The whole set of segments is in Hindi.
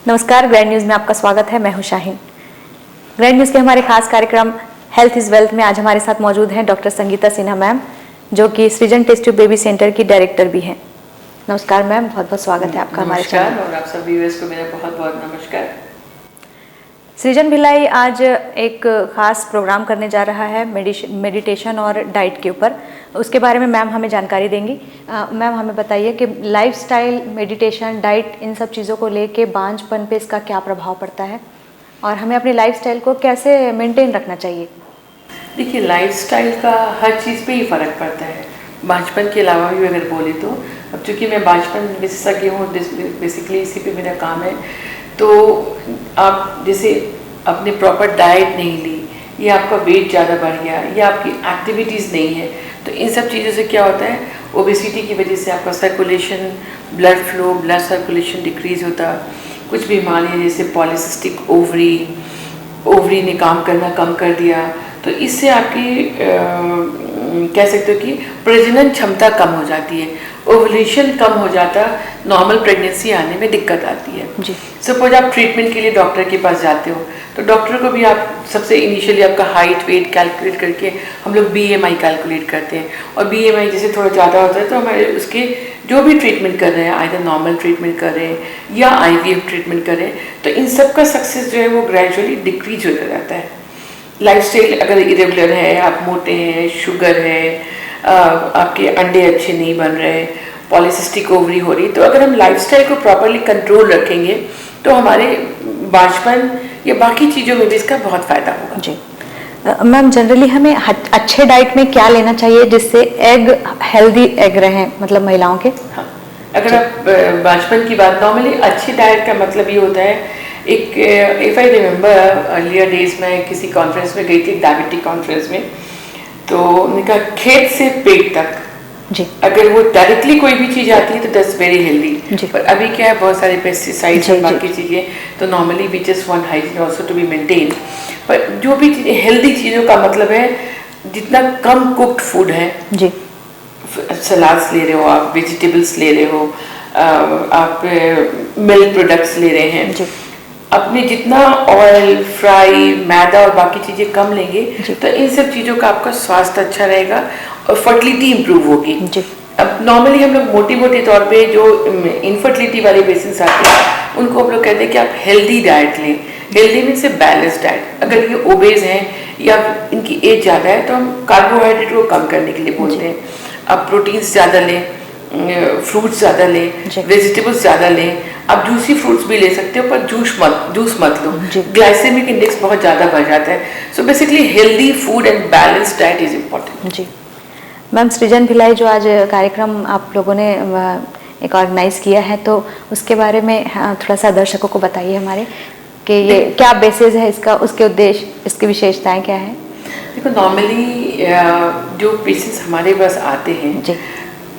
नमस्कार, ग्रैंड न्यूज़ में आपका स्वागत है। मैं हूं शाहीन। ग्रैंड न्यूज़ के हमारे खास कार्यक्रम हेल्थ इज़ वेल्थ में आज हमारे साथ मौजूद हैं डॉक्टर संगीता सिन्हा मैम, जो कि सृजन टेस्ट ट्यूब बेबी सेंटर की डायरेक्टर भी हैं। नमस्कार मैम, बहुत बहुत स्वागत है आपका हमारे चैनल। नमस्कार, और आप सभी व्यूअर्स को मेरा बहुत बहुत नमस्कार। सृजन भिलाई आज एक खास प्रोग्राम करने जा रहा है मेडिटेशन और डाइट के ऊपर। उसके बारे में मैम हमें जानकारी देंगी। मैम हमें बताइए कि लाइफस्टाइल, मेडिटेशन, डाइट, इन सब चीज़ों को लेके बांझपन पे इसका क्या प्रभाव पड़ता है और हमें अपनी लाइफस्टाइल को कैसे मेंटेन रखना चाहिए? देखिए, लाइफस्टाइल का हर चीज़ पे ही फ़र्क पड़ता है। बांझपन के अलावा भी अगर बोले तो अब चूँकि मैं बांझपन विशेषज्ञ हूँ, बेसिकली इसी पे मेरा काम है, तो आप जैसे अपने प्रॉपर डाइट नहीं ली या आपका वेट ज़्यादा बढ़ गया या आपकी एक्टिविटीज़ नहीं है, तो इन सब चीज़ों से क्या होता है, ओबेसिटी की वजह से आपका circulation, blood flow, blood circulation decrease होता। कुछ बीमारियाँ जैसे पॉलीसिस्टिक ओवरी ने काम करना कम कर दिया, तो इससे आपकी कह सकते हो कि प्रजनन क्षमता कम हो जाती है, ओवुलेशन कम हो जाता, नॉर्मल प्रेगनेंसी आने में दिक्कत आती है जी। सपोज आप ट्रीटमेंट के लिए डॉक्टर के पास जाते हो, तो डॉक्टर को भी आप सबसे इनिशियली आपका हाइट वेट कैलकुलेट करके हम लोग BMI कैलकुलेट करते हैं, और BMI जैसे थोड़ा ज़्यादा होता है तो हमारे उसके जो भी ट्रीटमेंट कर रहे हैं, आइदर नॉर्मल ट्रीटमेंट कर रहे हैं या IVF ट्रीटमेंट कर रहे हैं, तो इन सब का सक्सेस जो है वो ग्रेजुअली डिक्रीज होता जाता है। लाइफस्टाइल अगर इरेगुलर है, आप मोटे हैं, शुगर है, आपके अंडे अच्छे नहीं बन रहे, पॉलीसिस्टिक ओवरी हो रही, तो अगर हम लाइफस्टाइल को प्रॉपरली कंट्रोल रखेंगे तो हमारे बांझपन या बाकी चीज़ों में भी इसका बहुत फ़ायदा होगा जी। मैम जनरली हमें अच्छे डाइट में क्या लेना चाहिए जिससे एग हेल्दी एग रहे, मतलब महिलाओं के? हाँ, अगर आप बांझपन की बात, नॉर्मली अच्छी डाइट का मतलब ये होता है, एक if I remember earlier days में किसी कॉन्फ्रेंस में गई थी, डायबिटिक कॉन्फ्रेंस में, तो उन्होंने कहा खेत से पेट तक जी, अगर वो डायरेक्टली कोई भी चीज़ आती है तो दैट्स वेरी हेल्दी। पर अभी क्या है, बहुत सारे पेस्टिसाइड्स और बाकी चीज़ें, तो normally we just want hygiene also to be maintain. पर जो भी चीज़ें हेल्दी चीज़ों का मतलब है जितना कम कुक्ड फूड है जी, सलाड्स ले रहे हो आप, वेजिटेबल्स ले रहे हो, आप मिल्क प्रोडक्ट्स ले रहे हैं जी, अपने जितना ऑयल, फ्राई, मैदा और बाकी चीज़ें कम लेंगे तो इन सब चीज़ों का आपका स्वास्थ्य अच्छा रहेगा और फर्टिलिटी इंप्रूव होगी जी। अब नॉर्मली हम लोग मोटे तौर पे जो इनफर्टिलिटी वाले पेशेंट्स आते हैं उनको हम लोग कहते हैं कि आप हेल्दी डाइट लें। हेल्दी मीन्स से बैलेंस डाइट। अगर ये ओबेज हैं या इनकी एज ज़्यादा है तो हम कार्बोहाइड्रेट को कम करने के लिए बोलते हैं। आप प्रोटीन्स ज़्यादा लें, फ्रूट्स ज़्यादा लें, वेजिटेबल्स ज़्यादा लें। आप जूसी फ्रूट्स भी ले सकते हो पर जूस मत लो, ग्लाइसेमिक इंडेक्स बहुत ज़्यादा बढ़ जाता है। So basically healthy food and balance diet is important जी। मैम सृजन भिलाई जो आज कार्यक्रम आप लोगों ने एक ऑर्गेनाइज किया है, तो उसके बारे में थोड़ा सा दर्शकों को बताइए हमारे कि ये क्या बेसिस है इसका, उसके उद्देश्य, इसकी विशेषताएं क्या है? देखो, नॉर्मली जो पेशेंट्स हमारे पास आते हैं जी,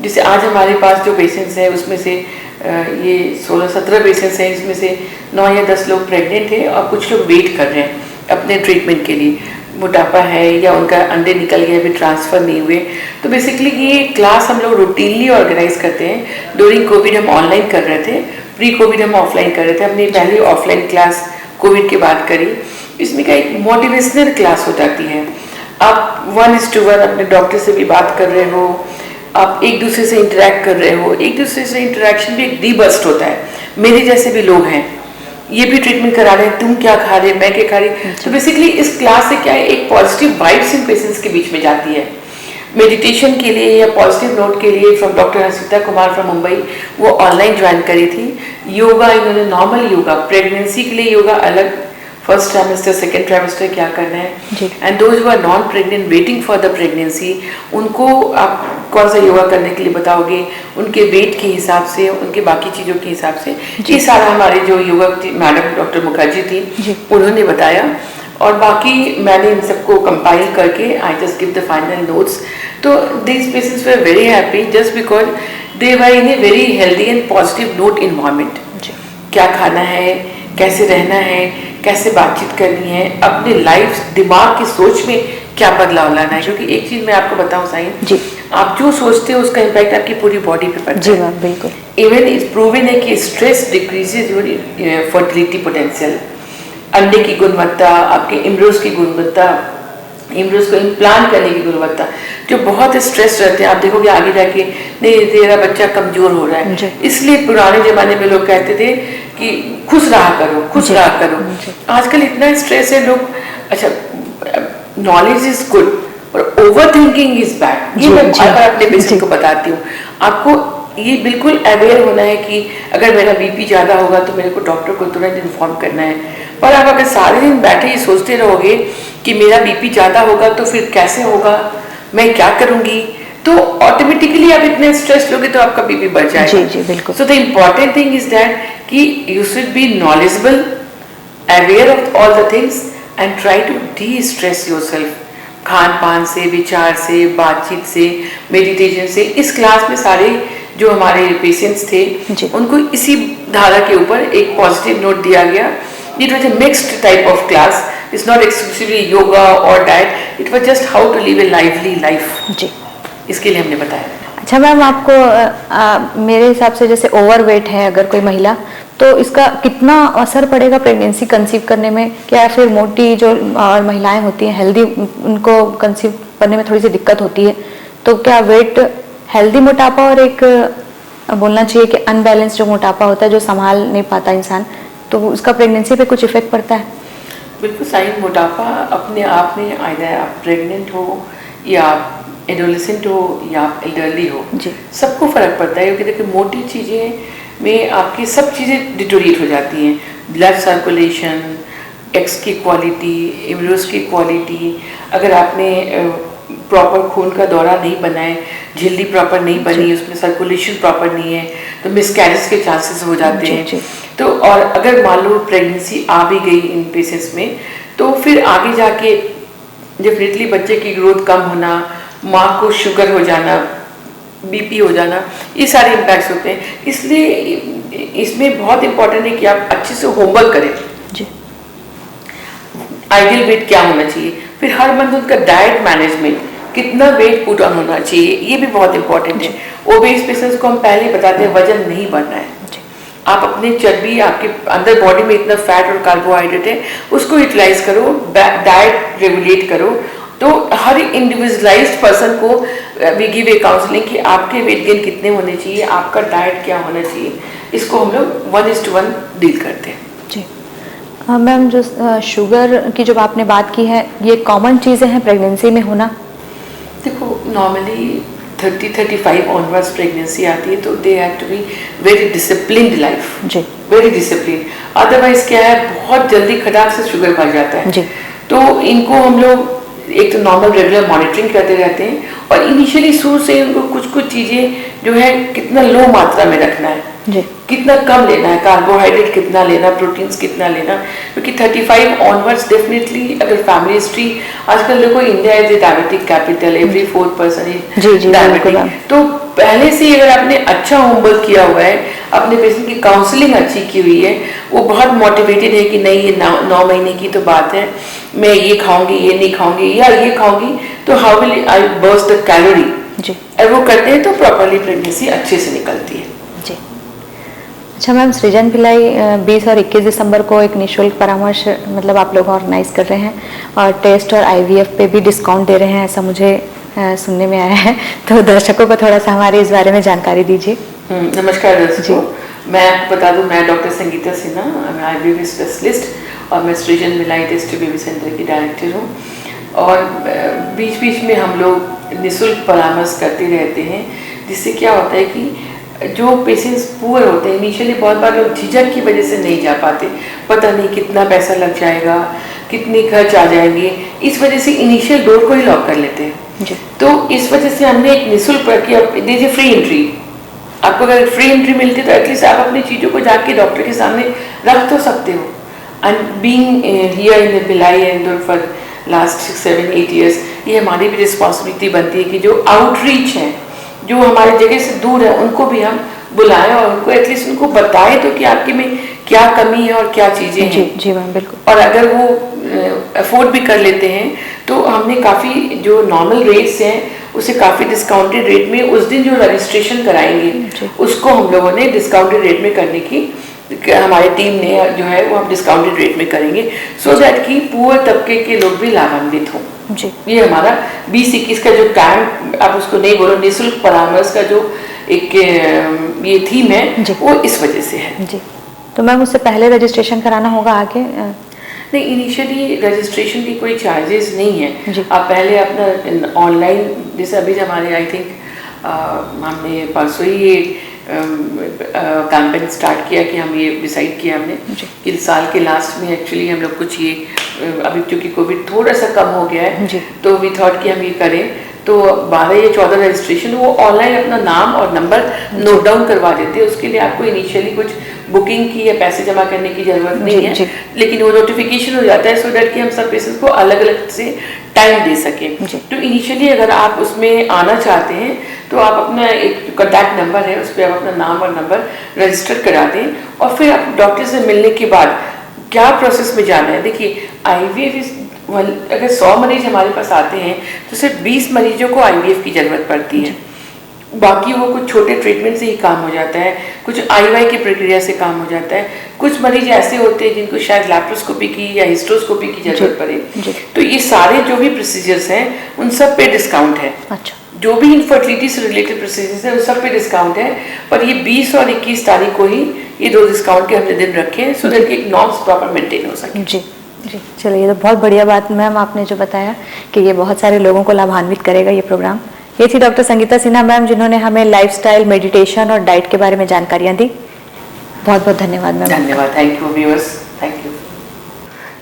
जैसे आज हमारे पास जो पेशेंट्स हैं उसमें से ये 16-17 पेशेंट्स हैं, इसमें से 9 या 10 लोग प्रेग्नेंट हैं और कुछ लोग वेट कर रहे हैं अपने ट्रीटमेंट के लिए। मोटापा है या उनका अंडे निकल गया, अभी ट्रांसफ़र नहीं हुए। तो बेसिकली ये क्लास हम लोग रूटीनली ऑर्गेनाइज करते हैं। ड्यूरिंग कोविड हम ऑनलाइन कर रहे थे, प्री कोविड हम ऑफलाइन कर रहे थे। हमने पहले ऑफलाइन क्लास कोविड के बाद करी। इसमें क्या एक मोटिवेशनल क्लास हो जाती है। आप 1:1 अपने डॉक्टर से भी बात कर रहे हो, आप एक दूसरे से इंटरेक्ट कर रहे हो, एक दूसरे से इंटरेक्शन भी एक डी-बस्ट होता है। मेरे जैसे भी लोग हैं, ये भी ट्रीटमेंट करा रहे हैं, तुम क्या खा रहे, मैं क्या खा रही। तो बेसिकली इस क्लास से क्या है, एक पॉजिटिव वाइब्स इन पेशेंट्स के बीच में जाती है। मेडिटेशन के लिए या पॉजिटिव नोट के लिए from doctor Harshita Kumar from Mumbai, वो ऑनलाइन ज्वाइन करी थी। योगा इन्होंने नॉर्मल योगा, प्रेगनेंसी के लिए योगा अलग, फर्स्ट ट्राइमेस्टर, सेकेंड ट्राइमेस्टर क्या करना है, and those who are non pregnant waiting for the pregnancy, उनको आप कौन सा योगा करने के लिए बताओगे, उनके वेट के हिसाब से, उनके बाकी चीज़ों के हिसाब से। ये सारा हमारे जो योगा मैडम डॉक्टर मुखर्जी थी उन्होंने बताया, और बाकी मैंने इन सबको कंपाइल करके I just give the final notes. तो these patients were very happy just because they were in a very healthy and positive note environment. क्या खाना है, कैसे रहना है, कैसे बातचीत करनी है, अपने लाइफ दिमाग की सोच में क्या बदलाव लाना है। क्योंकि एक चीज़ मैं आपको बताऊं साईं जी, आप जो सोचते हो उसका इम्पैक्ट आपकी पूरी बॉडी पे पड़ता जी है। मैम बिल्कुल। इवन इट्स प्रूवन है कि stress decreases your fertility potential. अंडे की गुणवत्ता, आपके इम्ब्रोस की गुणवत्ता, इम्ब्रोस को इम्प्लांट करने की गुणवत्ता, जो बहुत स्ट्रेस रहते हैं आप देखोगे आगे जाके नहीं तेरा बच्चा कमजोर हो रहा है। इसलिए पुराने जमाने में लोग कहते थे कि खुश रहा करो, खुश रहा करो। आजकल इतना स्ट्रेस है लोग, अच्छा नॉलेज इज गुड और ओवर थिंकिंग इज बैड। ये मैं बार बार अपने पेशेंट को बताती हूँ। आपको ये बिल्कुल अवेयर होना है कि अगर मेरा बीपी ज़्यादा होगा तो मेरे को डॉक्टर को तुरंत इन्फॉर्म करना है। पर आप अगर सारे दिन बैठे ही सोचते रहोगे कि मेरा बीपी ज़्यादा होगा तो फिर कैसे होगा, मैं क्या करूँगी, तो ऑटोमेटिकली आप इतने स्ट्रेस लोगे तो आपका बीपी बढ़ जाएगा। जी जी बिल्कुल। So the important thing is that कि you should be knowledgeable, aware of all the things and try to destress yourself. खान पान से, विचार से, बातचीत से, मेडिटेशन से। इस क्लास में सारे जो हमारे पेशेंट्स थे उनको इसी धारा के ऊपर एक पॉजिटिव नोट दिया गया। It was a mixed type of class, it's not exclusively yoga और diet, it was just how to live a lively life. जी, इसके लिए हमने बताया। अच्छा मैम, आपको मेरे हिसाब से जैसे ओवरवेट है अगर कोई महिला, तो इसका कितना असर पड़ेगा प्रेगनेंसी कंसीव करने में? क्या फिर मोटी जो महिलाएं होती हैं हेल्दी, उनको कंसीव करने में थोड़ी सी दिक्कत होती है, तो क्या वेट हेल्दी मोटापा और एक बोलना चाहिए कि अनबैलेंस जो मोटापा होता है जो संभाल नहीं पाता इंसान, तो उसका प्रेगनेंसी पे कुछ इफेक्ट पड़ता है? बिल्कुल सही। मोटापा अपने आप में आइदर आप प्रेग्नेंट हो या आप एडोलेसेंट हो या आप एल्डरली हो, सबको फर्क पड़ता है। क्योंकि देखिए मोटी चीज़ें में आपकी सब चीज़ें डिटोरिएट हो जाती हैं। ब्लड सर्कुलेशन, एक्स की क्वालिटी, इम्यूनस की क्वालिटी, अगर आपने प्रॉपर खून का दौरा नहीं बना है, झिल्ली प्रॉपर नहीं बनी, उसमें सर्कुलेशन प्रॉपर नहीं है, तो मिसकैरेज के चांसेस हो जाते हैं। तो और अगर मान लो प्रेगनेंसी आ भी गई इन पेशेंट्स में, तो फिर आगे जाके डेफिनेटली बच्चे की ग्रोथ कम होना, माँ को शुगर हो जाना, बीपी हो जाना, ये सारे इम्पैक्ट्स होते हैं। इसलिए इसमें बहुत इंपॉर्टेंट है कि आप अच्छे से होमवर्क करें। आइडियल वेट क्या होना चाहिए, फिर हर मंथ उनका डाइट मैनेजमेंट, कितना वेट पुट ऑन होना चाहिए, ये भी बहुत इंपॉर्टेंट है। ओबेस पेशेंट्स को हम पहले बताते हैं वजन नहीं बढ़ना है। आप अपने चर्बी, आपके अंदर बॉडी में इतना फैट और कार्बोहाइड्रेट है, उसको यूटिलाइज करो, डाइट रेगुलेट करो। तो हर इंडिविजुअलाइज्ड पर्सन को वी गिव ए काउंसलिंग कि आपके वेट गेन कितने होने चाहिए, आपका डाइट क्या होना चाहिए। इसको हम लोग 1:1 डील करते हैं। जी मैम, जो शुगर की जब आपने बात की है, ये कॉमन चीज़ें हैं प्रेगनेंसी में होना? देखो नॉर्मली 30-35 ऑनवर्ड्स प्रेगनेंसी आती है, तो they have to be very disciplined life. जी, वेरी डिसिप्लिन। अदरवाइज क्या है, बहुत जल्दी खटाक से शुगर बढ़ जाता है। जी, तो इनको हम लोग एक तो नॉर्मल रेगुलर मॉनिटरिंग करते रहते हैं, और इनिशियली शुरू से उनको कुछ चीज़ें जो है कितना लो मात्रा में रखना है, जी, कितना कम लेना है, कार्बोहाइड्रेट कितना लेना, प्रोटीन्स कितना लेना। क्योंकि 35 ऑनवर्ड्स डेफिनेटली अगर फैमिली हिस्ट्री, आजकल देखो India is a diabetic capital, every 4th person is diabetic. तो पहले से अगर आपने अच्छा होमवर्क किया हुआ है, अपने पेशेंट की काउंसलिंग अच्छी की हुई है, वो बहुत मोटिवेटेड है कि नहीं ये 9 महीने की तो बात है, मैं ये खाऊंगी, ये नहीं खाऊंगी या ये खाऊंगी, तो how will I burst the calorie, जी, और वो करते हैं तो प्रॉपरली प्रेगनेंसी अच्छे से निकलती है। जी। अच्छा मैम, सृजन भिलाई 20 और 21 दिसंबर को एक निःशुल्क परामर्श मतलब आप लोग ऑर्गेनाइज कर रहे हैं, और टेस्ट और IVF पे भी डिस्काउंट दे रहे हैं, ऐसा मुझे सुनने में आया है। तो दर्शकों को थोड़ा सा हमारे इस बारे में जानकारी दीजिए। नमस्कार दर्शकों, मैं आपको बता दूं, मैं डॉक्टर संगीता सिन्हा, मैं IVF स्पेशलिस्ट और मैं सृजन भिलाई टेस्ट बेबी सेंटर की डायरेक्टर हूँ। और बीच बीच में हम लोग निःशुल्क परामर्श करते रहते हैं, जिससे क्या होता है कि जो पेशेंट्स पुअर होते हैं, इनिशियली बहुत बार लोग झिझक की वजह से नहीं जा पाते, पता नहीं कितना पैसा लग जाएगा, कितने खर्च आ जाएंगे, इस वजह से इनिशियल डोर को ही लॉक कर लेते हैं। तो इस वजह से हमने एक निःशुल्क प्रक्रिया, दीजिए फ्री एंट्री। आपको अगर फ्री एंट्री मिलती है तो एटलीस्ट आप अपनी चीज़ों को जाके डॉक्टर के सामने रख तो सकते हो। And being here in the Bhilai and for last 6-7-8 years, ये हमारी भी रिस्पॉन्सिबिलिटी बनती है कि जो आउटरीच हैं, जो हमारे जगह से दूर है, उनको भी हम बुलाएं और उनको एटलीस्ट उनको बताएं तो कि आपके में क्या कमी है और क्या चीज़ें हैं। जी मैम, बिल्कुल। और अगर वो अफोर्ड भी कर लेते हैं तो हमने काफ़ी जो नॉर्मल रेट्स हैं उसे काफ़ी डिस्काउंटेड रेट में उस दिन जो रजिस्ट्रेशन कराएंगे उसको हम लोगों ने डिस्काउंटेड रेट में करने की, हमारी टीम ने जो है वो हम डिस्काउंटेड रेट में करेंगे, सो दैट कि पुअर तबके के लोग भी लाभान्वित हों जी। ये हमारा 20-21 का जो कैंप, आप उसको नहीं बोलो, निःशुल्क परामर्श का जो एक ये थीम है वो इस वजह से है जी। तो मैम उससे पहले रजिस्ट्रेशन कराना होगा आगे? नहीं, इनिशियली रजिस्ट्रेशन की कोई चार्जेस नहीं है। आप पहले अपना ऑनलाइन, जैसे अभी हमारे आई थिंक हमने परसों ही ये कैंपेन स्टार्ट किया कि हम ये डिसाइड किया हमने कि साल के लास्ट में एक्चुअली हम लोग कुछ ये अभी क्योंकि कोविड थोड़ा सा कम हो गया है तो वी थॉट कि हम ये करें, तो 12 या 14 रजिस्ट्रेशन वो ऑनलाइन अपना नाम और नंबर नोट डाउन करवा देते हैं। उसके लिए आपको इनिशियली कुछ बुकिंग की या पैसे जमा करने की जरूरत नहीं है, लेकिन वो नोटिफिकेशन हो जाता है सो दैट कि हम सब पेशेंट्स को अलग अलग से टाइम दे सकें। तो इनिशियली अगर आप उसमें आना चाहते हैं तो आप अपना एक कॉन्टैक्ट नंबर है उस पर आप अपना नाम और नंबर रजिस्टर करा दें, और फिर आप डॉक्टर से मिलने के बाद क्या प्रोसेस में जाना है। देखिए IVF अगर 100 मरीज हमारे पास आते हैं तो सिर्फ 20 मरीजों को IVF की ज़रूरत पड़ती है, बाकी वो कुछ छोटे ट्रीटमेंट से ही काम हो जाता है, कुछ IUI की प्रक्रिया से काम हो जाता है। कुछ मरीज ऐसे होते हैं जिनको शायद लैप्रोस्कोपी की या हिस्ट्रोस्कोपी की जरूरत पड़े, तो ये सारे जो भी प्रोसीजर्स हैं उन सब पे डिस्काउंट है। अच्छा। जो भी इनफर्टिलिटी से रिलेटेड प्रोसीजर्स हैं उन सब पे डिस्काउंट है, पर ये 20 और 21 तारीख को ही ये 2 डिस्काउंट के हमने दिन रखे हैं सो दैट कि एक नॉर्म्स प्रॉपर मेंटेन हो सके। जी जी, चलिए, ये तो बहुत बढ़िया बात मैम आपने जो बताया कि ये बहुत सारे लोगों को लाभान्वित करेगा ये प्रोग्राम। ये थी डॉक्टर संगीता सिन्हा मैम जिन्होंने हमें लाइफस्टाइल, मेडिटेशन और डाइट के बारे में जानकारियाँ दी। बहुत बहुत धन्यवाद मैम। धन्यवाद। Thank you viewers. Thank you.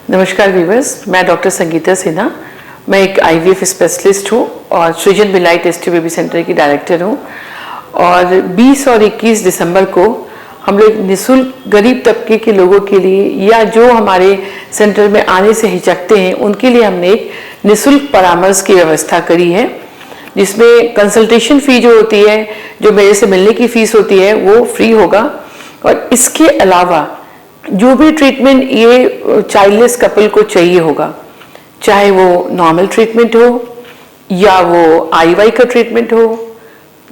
नमस्कार व्यूअर्स, मैं डॉक्टर संगीता सिन्हा, मैं एक IVF स्पेशलिस्ट हूँ और Srijan Bhilai test tube baby centre की डायरेक्टर हूँ। और 20 और 21 दिसंबर को हम लोग निःशुल्क गरीब तबके के लोगों के लिए या जो हमारे सेंटर में आने से हिचकते हैं उनके लिए हमने एक निःशुल्क परामर्श की व्यवस्था करी है, जिसमें कंसल्टेशन फ़ी जो होती है, जो मेरे से मिलने की फ़ीस होती है वो फ्री होगा। और इसके अलावा जो भी ट्रीटमेंट ये चाइल्डलेस कपल को चाहिए होगा, चाहे वो नॉर्मल ट्रीटमेंट हो या वो IUI का ट्रीटमेंट हो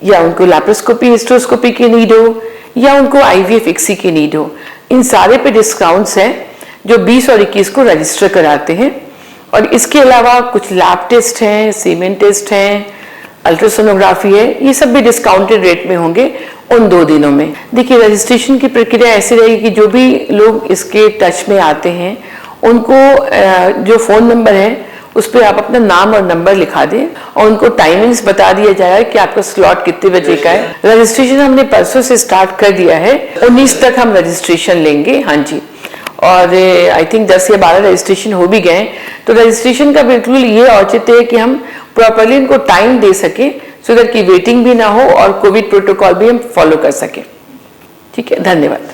या उनको लैप्रोस्कोपी, हिस्ट्रोस्कोपी की नीड हो या उनको IVF ICSI की नीड हो, इन सारे पे डिस्काउंट्स हैं जो 20 और 21 को रजिस्टर कराते हैं। और इसके अलावा कुछ लैब टेस्ट हैं, सीमेन टेस्ट हैं, अल्ट्रासोनोग्राफी है, ये सब भी डिस्काउंटेड रेट में होंगे उन 2 दिनों में। देखिए, रजिस्ट्रेशन की प्रक्रिया ऐसी रहेगी कि जो भी लोग इसके टच में आते हैं उनको जो फ़ोन नंबर है उस पर आप अपना नाम और नंबर लिखा दें और उनको टाइमिंग्स बता दिया जाएगा कि आपका स्लॉट कितने बजे का है। रजिस्ट्रेशन हमने परसों से स्टार्ट कर दिया है, 19 तक हम रजिस्ट्रेशन लेंगे। हाँ जी, और आई थिंक 10 या 12 रजिस्ट्रेशन हो भी गए। तो रजिस्ट्रेशन का बिल्कुल ये औचित्य है कि हम प्रॉपरली इनको टाइम दे सकें सो दैट कि वेटिंग भी ना हो और कोविड प्रोटोकॉल भी हम फॉलो कर सकें। ठीक है, धन्यवाद।